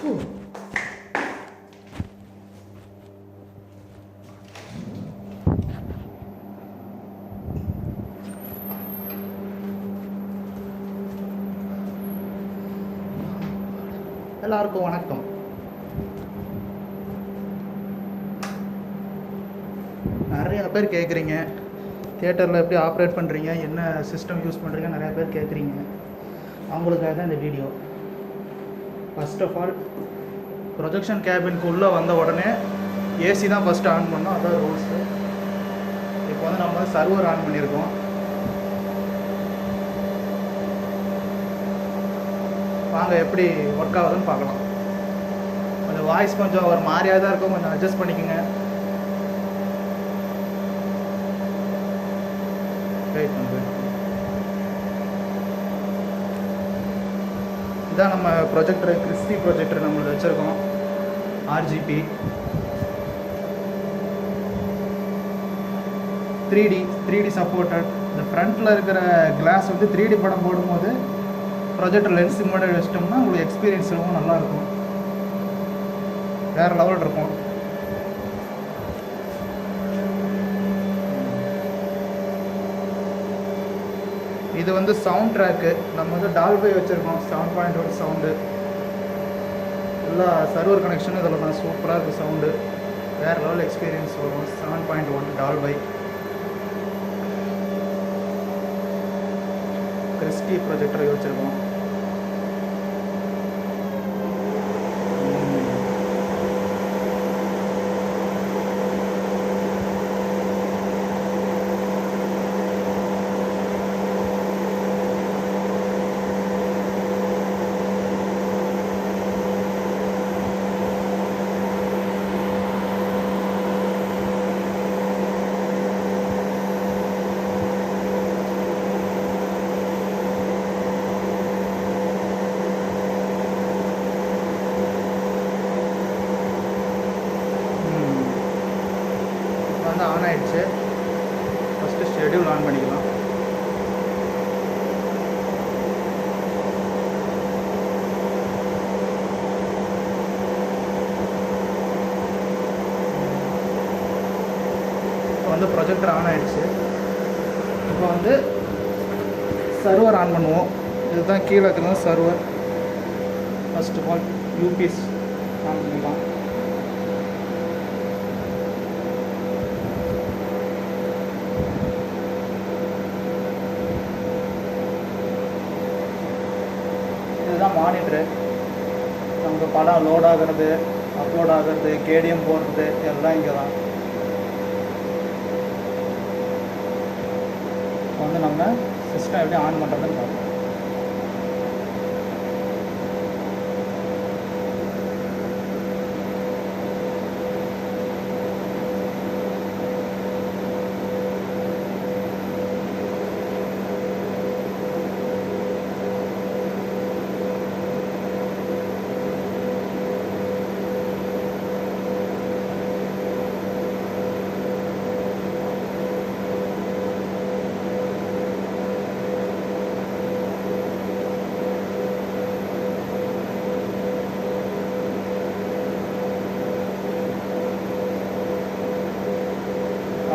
எல்லாருக்கும் வணக்கம். நிறையா பேர் கேட்குறீங்க, தியேட்டரில் எப்படி ஆப்ரேட் பண்ணுறீங்க, என்ன சிஸ்டம் யூஸ் பண்ணுறீங்க, நிறையா பேர் கேட்குறீங்க. அவங்களுக்காக தான் இந்த video. First of all, projection கேபினுக்கு உள்ளே வந்த உடனே ஏசி தான் ஃபஸ்ட்டு ஆன் பண்ணோம். அதான் ரூல்ஸு. இப்போ வந்து நம்ம சர்வர் ஆன் பண்ணியிருக்கோம். வாங்க எப்படி ஒர்க் ஆகுதுன்னு பார்க்கலாம். கொஞ்சம் வாய்ஸ் கொஞ்சம் ஒரு மாதிரியாக தான் இருக்கும், கொஞ்சம் அட்ஜஸ்ட் பண்ணிக்கோங்க. இதான் நம்ம ப்ரொஜெக்டர், கிறிஸ்டி ப்ரொஜெக்டர் நம்மளுக்கு வச்சுருக்கோம். RGB 3D supported. இந்த ஃப்ரண்ட்டில் இருக்கிற கிளாஸ் வந்து 3D படம் போடும்போது ப்ரொஜெக்டர் லென்ஸுக்கு முன்னாடி வச்சிட்டோம்னா உங்களுக்கு எக்ஸ்பீரியன்ஸ் ரொம்ப நல்லாயிருக்கும், வேறு லெவல் இருக்கும். இது வந்து சவுண்ட் ட்ராக்கு. நம்ம வந்து டால்பை வச்சுருக்கோம், 7.1 சவுண்டு. எல்லா சர்வர் கனெக்ஷனும் இதில் தான். சூப்பராக இருக்குது சவுண்டு, வேறு லெவல் எக்ஸ்பீரியன்ஸ் வரும். 7.1 டால்பை கிறிஸ்டி ப்ரொஜெக்டர் வச்சுருக்கோம். வந்து ஆன் ஆகிடுச்சு. ஃபஸ்ட்டு ஷெட்யூல் ஆன் பண்ணிக்கலாம். இப்போ வந்து ப்ரொஜெக்டர் ஆன் ஆகிடுச்சு. இப்போ வந்து சர்வர் ஆன் பண்ணுவோம். இதுதான் கீழே இருக்கிறது server. First of all UPS on பண்ணிக்கலாம். இதுதான் மானிட்டரு. நமக்கு படம் லோட் ஆகிறது, அப்லோட் ஆகிறது, கேடிஎம் போடுறது எல்லாம் இங்கே தான். வந்து நம்ம சிஸ்டம் எப்படி ஆன் பண்ணுறதுன்னு பார்ப்போம்.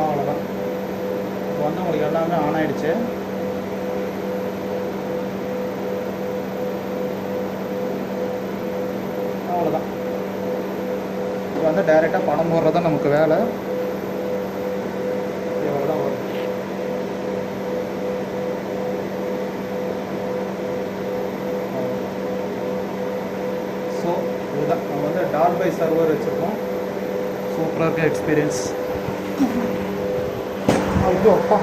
அவ்வளோதான். இப்போ வந்து உங்களுக்கு எல்லாமே ஆன் ஆகிடுச்சு. அவ்வளோதான். இப்போ வந்து டைரெக்டாக படம் போடுறது தான் நமக்கு வேலை. இவ்வளோதான் வரும். ஸோ இதுதான் நம்ம வந்து டால்பை சர்வர் வச்சுருக்கோம். சூப்பராக இருக்க எக்ஸ்பீரியன்ஸ். ஐயோ அப்பா.